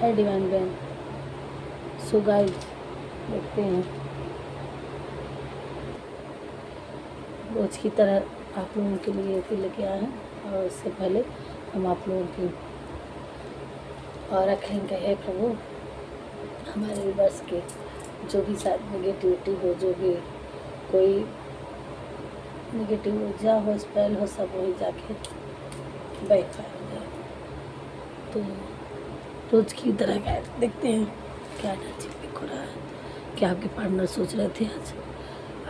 है डिवाइन बहन। So guys देखते हैं, रोज की तरह आप लोगों के लिए फिर लेके आए हैं। और इससे पहले हम आप लोगों की और रखेंगे है प्रभु, हमारे यूनिवर्स के जो भी साथ नेगेटिविटी हो, जो भी कोई नेगेटिव ऊर्जा हो, स्पेल हो, सब वही जाके बैकफायर हो जाए। तो रोज की तरह का देखते हैं क्या एनर्जी पिक हो रहा है, क्या आपके पार्टनर सोच रहे थे आज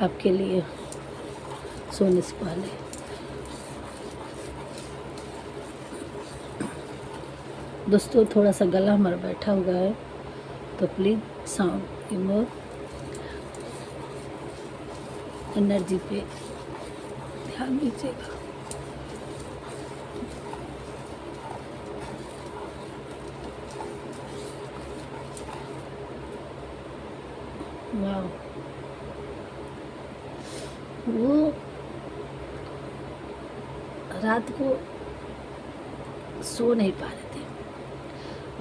आपके लिए सोने से पहले। दोस्तों थोड़ा सा गला हमारा बैठा हुआ है, तो प्लीज़ साउंड इग्नोर, एनर्जी पे ध्यान दीजिएगा। वाह, वो रात को सो नहीं पा रहे थे।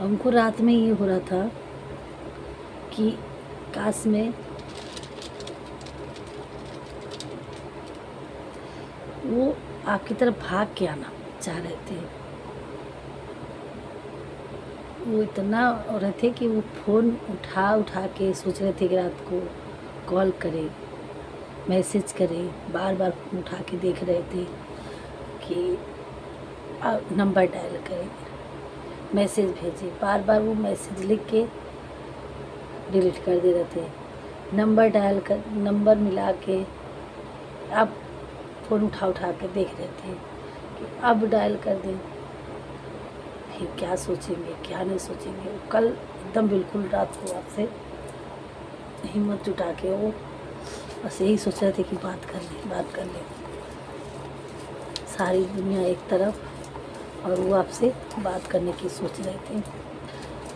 हमको रात में ये हो रहा था कि काश में वो आपकी तरफ भाग के आना चाह रहे थे। वो इतना हो रहे थे कि वो फ़ोन उठा के सोच रहे थे कि रात को कॉल करें, मैसेज करें, बार बार उठा के देख रहे थे कि नंबर डायल करें, मैसेज भेजे, बार बार वो मैसेज लिख के डिलीट कर दे रहे थे। नंबर डायल कर, नंबर मिला के अब फ़ोन उठा के देख रहे थे कि अब डायल कर दें, फिर क्या सोचेंगे क्या नहीं सोचेंगे। कल एकदम बिल्कुल रात को आपसे हिम्मत जुटा के वो बस यही सोच रहे थे कि बात कर लें। सारी दुनिया एक तरफ और वो आपसे बात करने की सोच रहे थे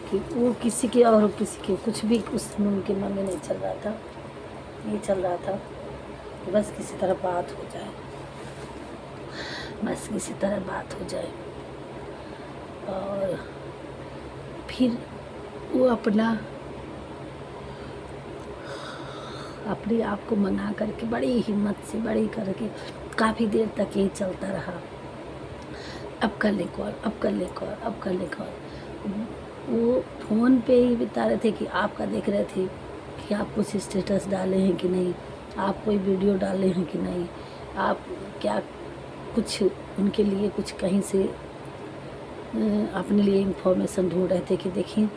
कि वो किसी के और किसी के कुछ भी उसमें उनके मन में नहीं चल रहा था। ये चल रहा था कि बस किसी तरह बात हो जाए, बस किसी तरह बात हो जाए। और फिर वो अपने आप को मना करके बड़ी हिम्मत से बड़ी करके काफ़ी देर तक ये चलता रहा। अब कर ले कॉल, अब कर ले कॉल, अब कर ले कॉल। वो फ़ोन पे ही बता रहे थे कि आपका देख रहे थे कि आप कुछ स्टेटस डाले हैं कि नहीं, आप कोई वीडियो डाले हैं कि नहीं, आप क्या कुछ उनके लिए कुछ कहीं से अपने लिए इंफॉर्मेशन ढूंढ रहे थे कि देखिए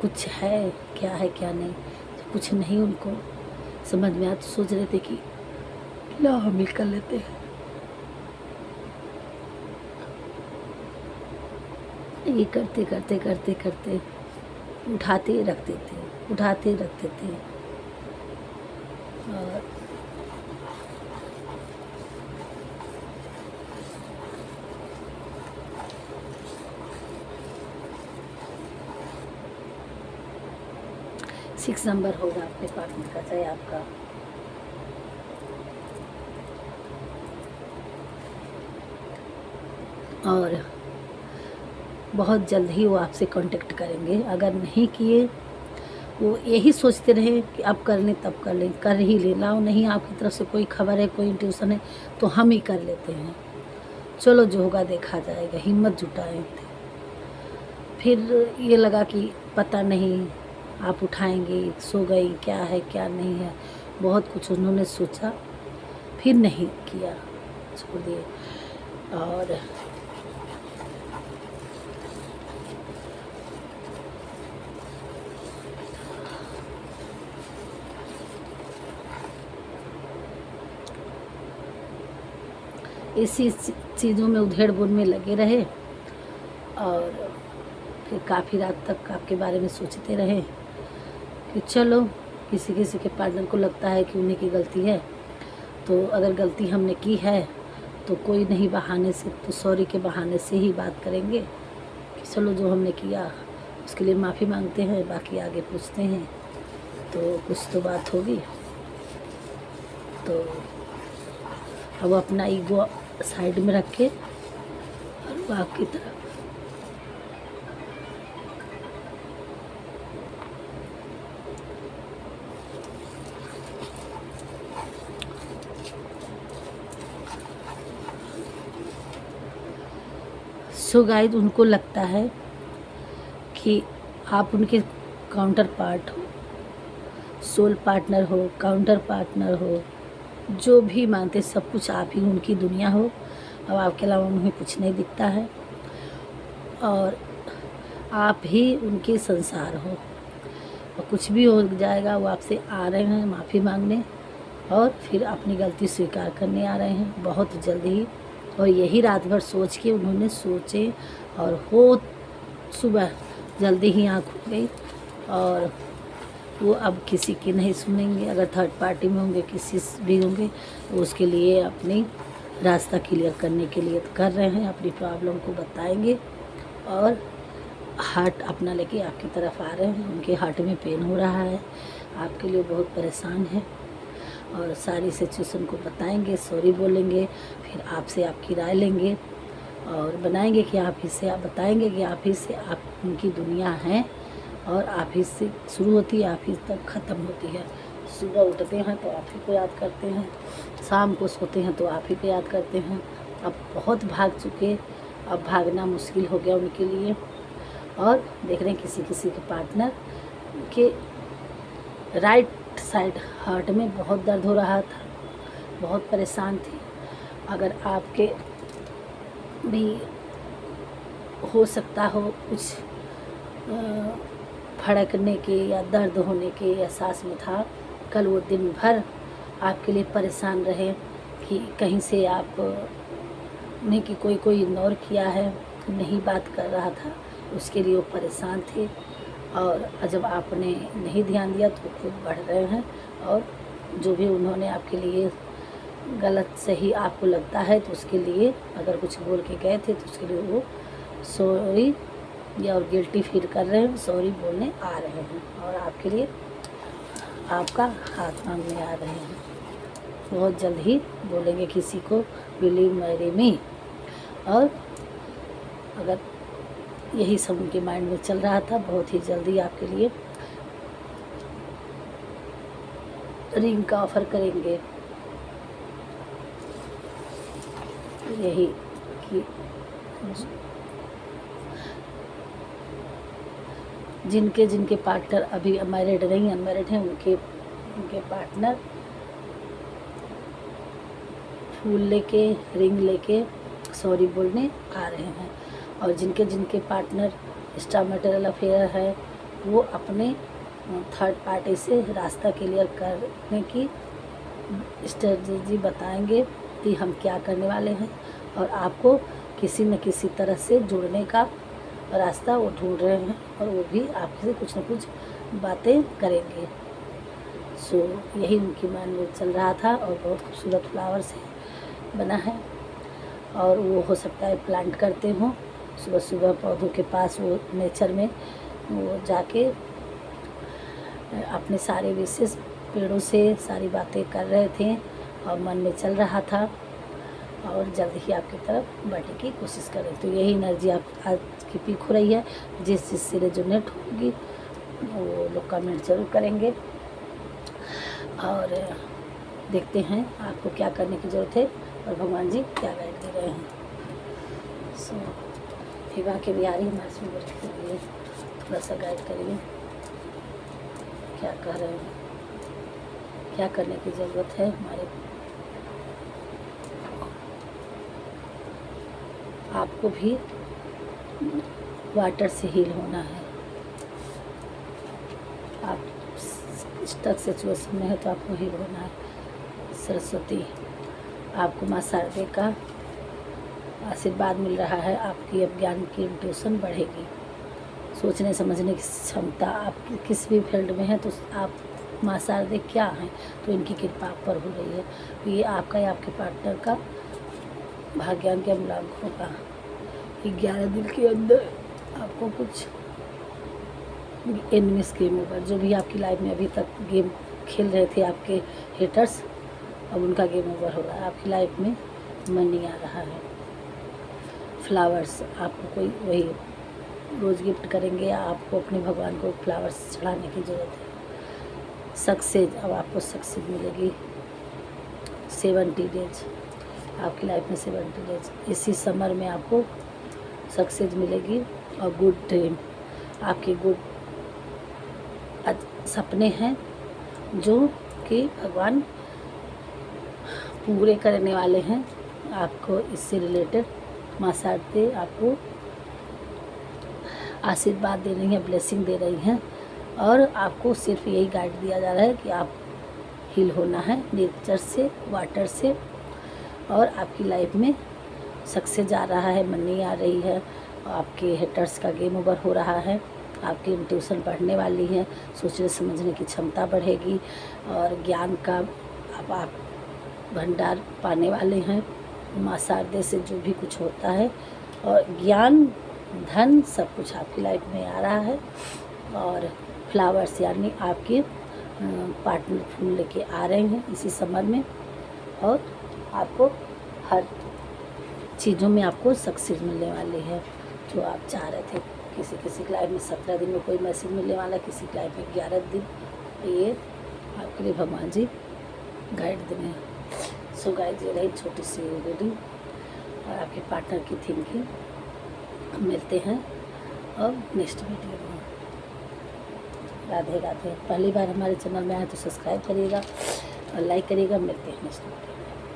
कुछ है क्या नहीं। तो कुछ नहीं उनको समझ में आया, तो सोच रहे थे कि ला हम ही कर लेते हैं। ये करते उठाते रखते थे। और सिक्स नंबर होगा अपने पार्टनर का, चाहे आपका। और बहुत जल्द ही वो आपसे कांटेक्ट करेंगे। अगर नहीं किए, वो यही सोचते रहे कि अब कर लें तब कर लें, कर ही ले लाओ, नहीं आपकी तरफ से कोई खबर है, कोई इंट्यूशन है तो हम ही कर लेते हैं, चलो जो होगा देखा जाएगा। हिम्मत जुटाए थे। फिर ये लगा कि पता नहीं आप उठाएंगे, सो गई, क्या है क्या नहीं है, बहुत कुछ उन्होंने सोचा, फिर नहीं किया, छोड़ दिए। और इसी चीज़ों में उधेड़-बुन में लगे रहे। और फिर काफ़ी रात तक आपके बारे में सोचते रहे कि चलो किसी के पार्टनर को लगता है कि उन्हीं की गलती है, तो अगर गलती हमने की है तो कोई नहीं बहाने से, तो सॉरी के बहाने से ही बात करेंगे कि चलो जो हमने किया उसके लिए माफ़ी मांगते हैं, बाकी आगे पूछते हैं तो कुछ तो बात होगी। तो अब अपना ईगो साइड में रख के और वो आपकी तरफ सो गाइस उनको लगता है कि आप उनके काउंटर पार्ट हो, सोल पार्टनर हो, काउंटर पार्टनर हो, जो भी मानते सब कुछ आप ही उनकी दुनिया हो। अब आपके अलावा उन्हें कुछ नहीं दिखता है और आप ही उनके संसार हो। और कुछ भी हो जाएगा वो आपसे आ रहे हैं माफ़ी मांगने और फिर अपनी गलती स्वीकार करने आ रहे हैं बहुत जल्द ही। और यही रात भर सोच के उन्होंने सोचे और हो सुबह जल्दी ही आँख खुल गई और वो अब किसी की नहीं सुनेंगे। अगर थर्ड पार्टी में होंगे किसी भी होंगे तो उसके लिए अपनी रास्ता क्लियर करने के लिए कर रहे हैं, अपनी प्रॉब्लम को बताएंगे और हार्ट अपना लेके आपकी तरफ आ रहे हैं। उनके हार्ट में पेन हो रहा है, आपके लिए बहुत परेशान है और सारी सिचुएशन को बताएंगे, सॉरी बोलेंगे, फिर आपसे आपकी राय लेंगे और बनाएंगे कि आप ही से आप बताएंगे कि आप ही से आप उनकी दुनिया हैं और आप ही से शुरू होती है, आप ही तक ख़त्म होती है। सुबह उठते हैं तो आप ही को याद करते हैं, शाम को सोते हैं तो आप ही को याद करते हैं। अब बहुत भाग चुके, अब भागना मुश्किल हो गया उनके लिए और देख रहे हैं किसी किसी के पार्टनर के राइट साइड हार्ट में बहुत दर्द हो रहा था, बहुत परेशान थे। अगर आपके भी हो सकता हो कुछ फड़कने के या दर्द होने के एहसास में था, कल वो दिन भर आपके लिए परेशान रहे कि कहीं से आप ने कि कोई इग्नोर किया है, नहीं बात कर रहा था, उसके लिए वो परेशान थे। और जब आपने नहीं ध्यान दिया तो खुद बढ़ रहे हैं और जो भी उन्होंने आपके लिए गलत सही आपको लगता है तो उसके लिए अगर कुछ बोल के गए थे तो उसके लिए वो सॉरी या और गिल्टी फील कर रहे हैं, सॉरी बोलने आ रहे हैं और आपके लिए आपका हाथ मांगने आ रहे हैं। बहुत जल्द ही बोलेंगे किसी को बिलीव मैरी मी। और अगर यही सब उनके माइंड में चल रहा था, बहुत ही जल्दी आपके लिए रिंग का ऑफ़र करेंगे। यही कि जिनके जिनके पार्टनर अभी मैरिड नहीं अनमैरिड हैं उनके पार्टनर फूल लेके रिंग लेके सॉरी बोलने आ रहे हैं। और जिनके जिनके पार्टनर एक्स्ट्रा मैरिटल अफेयर है वो अपने थर्ड पार्टी से रास्ता क्लियर करने की स्ट्रेटजी बताएंगे कि हम क्या करने वाले हैं और आपको किसी न किसी तरह से जुड़ने का रास्ता वो ढूंढ रहे हैं और वो भी आपसे कुछ न कुछ बातें करेंगे। सो यही उनकी माइंड में चल रहा था और बहुत खूबसूरत फ्लावर से बना है और वो हो सकता है प्लांट करते हों सुबह सुबह पौधों के पास, वो नेचर में वो जाके अपने सारे विशेष पेड़ों से सारी बातें कर रहे थे और मन में चल रहा था और जल्द ही आपकी तरफ बढ़ने की कोशिश करें। तो यही एनर्जी आप आज की पीक हो रही है। जिस चीज़ से रेजोनेट होगी वो लोग कमेंट जरूर करेंगे और देखते हैं आपको क्या करने की ज़रूरत है और भगवान जी क्या गाइड दे रहे हैं। सो विवाह के बिहारी हमारे सुंदर के लिए थोड़ा सा गाइड करिए, क्या कह रहे हैं, क्या करने की ज़रूरत है हमारे। आपको भी वाटर से हील होना है। आप स्टक सिचुएशन में है तो आपको हील होना है। सरस्वती आपको माँ शारदे का आशीर्वाद मिल रहा है। आपकी अब ज्ञान की इंट्यूशन बढ़ेगी, सोचने समझने की क्षमता आपकी किस भी फील्ड में है तो आप माँ शारदे क्या हैं तो इनकी कृपा आप पर हो रही है। तो ये आपका या आपके पार्टनर का भाग्यान के अमूलांक होगा। 11 दिन के अंदर आपको कुछ एनिमीज गेम ओवर, जो भी आपकी लाइफ में अभी तक गेम खेल रहे थे आपके हेटर्स, अब उनका गेम ओवर हो रहा है। आपकी लाइफ में मनी आ रहा है। फ्लावर्स आपको कोई वही रोज़ गिफ्ट करेंगे या आपको अपने भगवान को फ्लावर्स चढ़ाने की ज़रूरत है। सक्सेस, अब आपको सक्सेस मिलेगी। 70 डेज आपकी लाइफ में 70 डेज इसी समर में आपको सक्सेस मिलेगी और गुड ड्रीम, आपके गुड सपने हैं जो कि भगवान पूरे करने वाले हैं। आपको इससे रिलेटेड माँ शारदे आपको आशीर्वाद दे रही हैं, ब्लेसिंग दे रही हैं, और आपको सिर्फ यही गाइड दिया जा रहा है कि आप हील होना है नेचर से, वाटर से, और आपकी लाइफ में सक्सेस आ रहा है, मनी आ रही है, आपके हेटर्स का गेम ओवर हो रहा है, आपकी इंट्यूशन बढ़ने वाली है, सोचने समझने की क्षमता बढ़ेगी, और ज्ञान का आप भंडार पाने वाले हैं माँ शारदे से। जो भी कुछ होता है, और ज्ञान, धन, सब कुछ आपकी लाइफ में आ रहा है। और फ्लावर्स यानी आपके पार्टनर फूल लेके आ रहे हैं इसी समर में, और आपको हर चीज़ों में आपको सक्सेस मिलने वाली है जो आप चाह रहे थे। किसी की लाइफ में 17 दिन में कोई मैसेज मिलने वाला है, किसी की लाइफ में 11 दिन। ये आपके लिए भगवान जी गाइड दे रहे हैं। सो गाइस, ये रही छोटी सी रीडिंग और आपके पार्टनर की थिंकिंग। मिलते हैं और नेक्स्ट वीडियो में। राधे राधे। पहली बार हमारे चैनल में आए तो सब्सक्राइब करिएगा और लाइक करिएगा। मिलते हैं नेक्स्ट वीडियो।